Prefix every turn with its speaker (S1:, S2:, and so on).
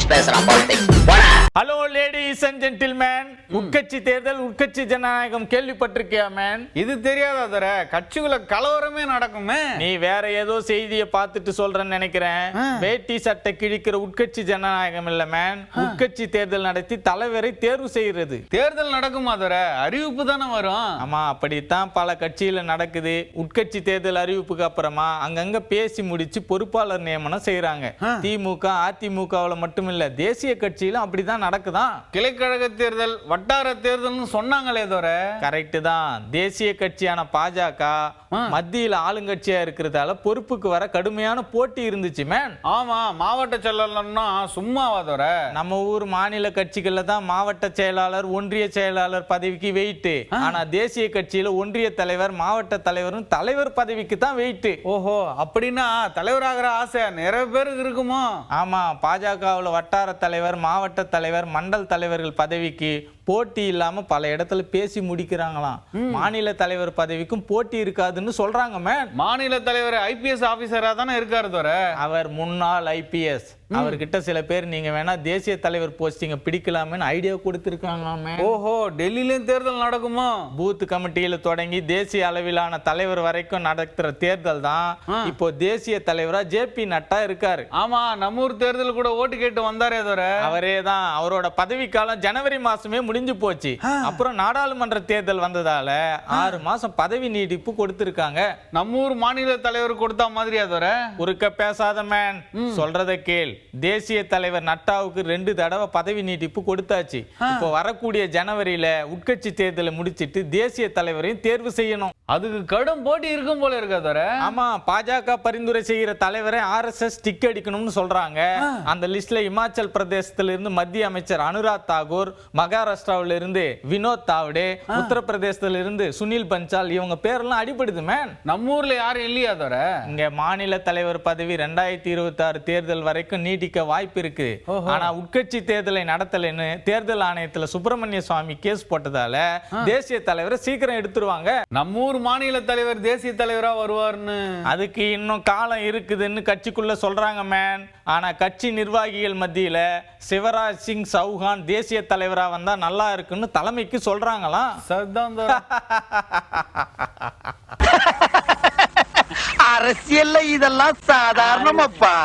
S1: Politics பேசுறான் politics.
S2: Hello ladies and gentlemen, உட்கட்சி தேர்தல் உட்கட்சி ஜனநாயகம் கேள்விப்பட்டிருக்கியா மேன்?
S3: இது தெரியாதா தர? கட்சிக்குள்ள கலவரமே நடக்குமே.
S2: நீ வேற ஏதோ செய்தியை பார்த்துட்டு சொல்றேன்னு நினைக்கிறேன். வேட்டி சட்டை கிழிக்கிற உட்கட்சி ஜனநாயகம் இல்ல மேன், உட்கட்சி தேர்தல் நடத்தி தலைவரை தேர்வு செய்யறது.
S3: தேர்தல் நடக்குமா தர? அறிவிப்பு தானே வரும்.
S2: ஆமா, அப்படித்தான் பல கட்சியில நடக்குது. உட்கட்சி தேர்தல் அறிவிப்புக்கு அப்புறமா அங்கங்க பேசி முடிச்சு பொறுப்பாளர் நியமனம் செய்யறாங்க. திமுக அதிமுகவுல மட்டும் இல்ல, தேசிய கட்சியிலும் அப்படிதான் நடக்குதான்.
S3: கிளைக்கழக தேர்தல் வட்டார தேர்தல்னு சொன்னாங்களே தர.
S2: கரெக்ட் தான். தேசிய கட்சியான பாஜக மத்தியில ஆளுங்கட்சியா இருக்கிறதால பொறுப்புக்கு வர கடுமையான போட்டி இருந்துச்சு மேன்.
S3: ஆமா, மாவட்ட செயலாளர்னா சும்மாவா தர?
S2: நம்ம ஊர் மாநில கட்சிகள்ல தான் மாவட்ட செயலாளர் ஒன்றிய செயலாளர் பதவிக்கு வெயிட். ஆனா தேசிய கட்சியில ஒன்றிய தலைவர் மாவட்ட தலைவரும் தலைவர் பதவிக்கு தான் வெயிட்.
S3: ஓஹோ, அப்படின்னா தலைவராகிற ஆசை நிறைய பேருக்கு இருக்குமோ?
S2: ஆமா, பாஜகவுல வட்டார தலைவர் மாவட்ட தலைவர் மண்டல் தலைவர்கள் பதவிக்கு போட்டி இல்லாம பல இடத்துல பேசி முடிக்கிறாங்களாம். மாநில தலைவர் பதவிக்கும் போட்டி இருக்காதுன்னு சொல்றாங்க மேன்.
S3: மாநில தலைவர் ஐபிஎஸ் ஆபீசரா தானே இருக்காரு தர.
S2: அவர் முன்னாள் ஐபிஎஸ். அவர்கிட்ட சில பேர் நீங்க வேணா தேசிய தலைவர் போஸ்டிங்க பிடிக்கலாமே ஐடியா கொடுத்திருக்காங்களாமே.
S3: ஓஹோ, டெல்லியிலும் தேர்தல் நடக்குமா?
S2: பூத் கமிட்டியில தொடங்கி தேசிய அளவிலான தலைவர் வரைக்கும் நடக்கிற தேர்தல் தான். இப்போ தேசிய தலைவரா ஜேபி நட்டா இருக்காரு.
S3: ஆமா, நம்ம ஊர் தேர்தல் கூட ஓட்டு கேட்டு வந்தாரே தர.
S2: அவரே தான். அவரோட பதவி காலம் ஜனவரி மாசமே முடிஞ்சு போச்சு. அப்புறம் நாடாளுமன்ற தேர்தல் வந்ததால 6 மாசம் பதவி நீடிப்பு கொடுத்திருக்காங்க.
S3: நம்ம ஊர் மாநில தலைவர் கொடுத்தா மாதிரியா தர?
S2: உருக்க பேசாத மேன், சொல்றத கேள். தேசிய தலைவர் நட்டாவுக்கு 2 தடவை பதவி நீட்டிப்பு கொடுத்தாச்சு. இப்போ வரக்கூடிய ஜனவரியில உட்கட்சி தேர்தலை முடிச்சிட்டு தேசிய தலைவரையும் தேர்வு செய்யணும்.
S3: அதுக்கு கடும் போட்டி இருக்கும் போல இருக்கா தர.
S2: ஆமா, பாஜக பரிந்துரை செய்கிற தலைவரை ஆர்எஸ்எஸ் டிக் அடிக்கணும்னு சொல்றாங்க. அந்த லிஸ்ட்ல இமாச்சல் பிரதேசத்துல இருந்து மத்திய அமைச்சர் அனுராக் தாக்கூர், மகாராஷ்டிராவில இருந்து வினோத் தாவ்டே, உத்தரப்பிரதேசத்துல இருந்து சுனில் பன்சால், இவங்க பேரெல்லாம் அடிபடுது மேன்.
S3: நம்ம ஊர்ல யாரும் இல்லையா தர?
S2: இங்க மாநில தலைவர் பதவி 2026 தேர்தல் வரைக்கும் நீடிக்க வாய்ப்பு இருக்கு. ஆனா உட்கட்சி தேர்தலை நடத்தலன்னு தேர்தல் ஆணையத்துல சுப்பிரமணிய சுவாமி கேஸ் போட்டதால தேசிய தலைவரை சீக்கிரம் எடுத்துருவாங்க.
S3: நம்ம ஊர் மாநில தலைவர் தேசிய தலைவரா வருவார்னு
S2: அதுக்கு இன்னும் காலம் இருக்குதுன்னு கட்சிக்குள்ள சொல்றாங்க மேன். ஆனா கட்சி நிர்வாகிகள் மத்தியில சிவராஜ் சிங் சௌஹான் தேசிய தலைவரா வந்தா நல்லா இருக்குன்னு தலைமைக்கு சொல்றாங்களாம்.
S1: அரசியல்ல இதெல்லாம் சாதாரணமாப்பா.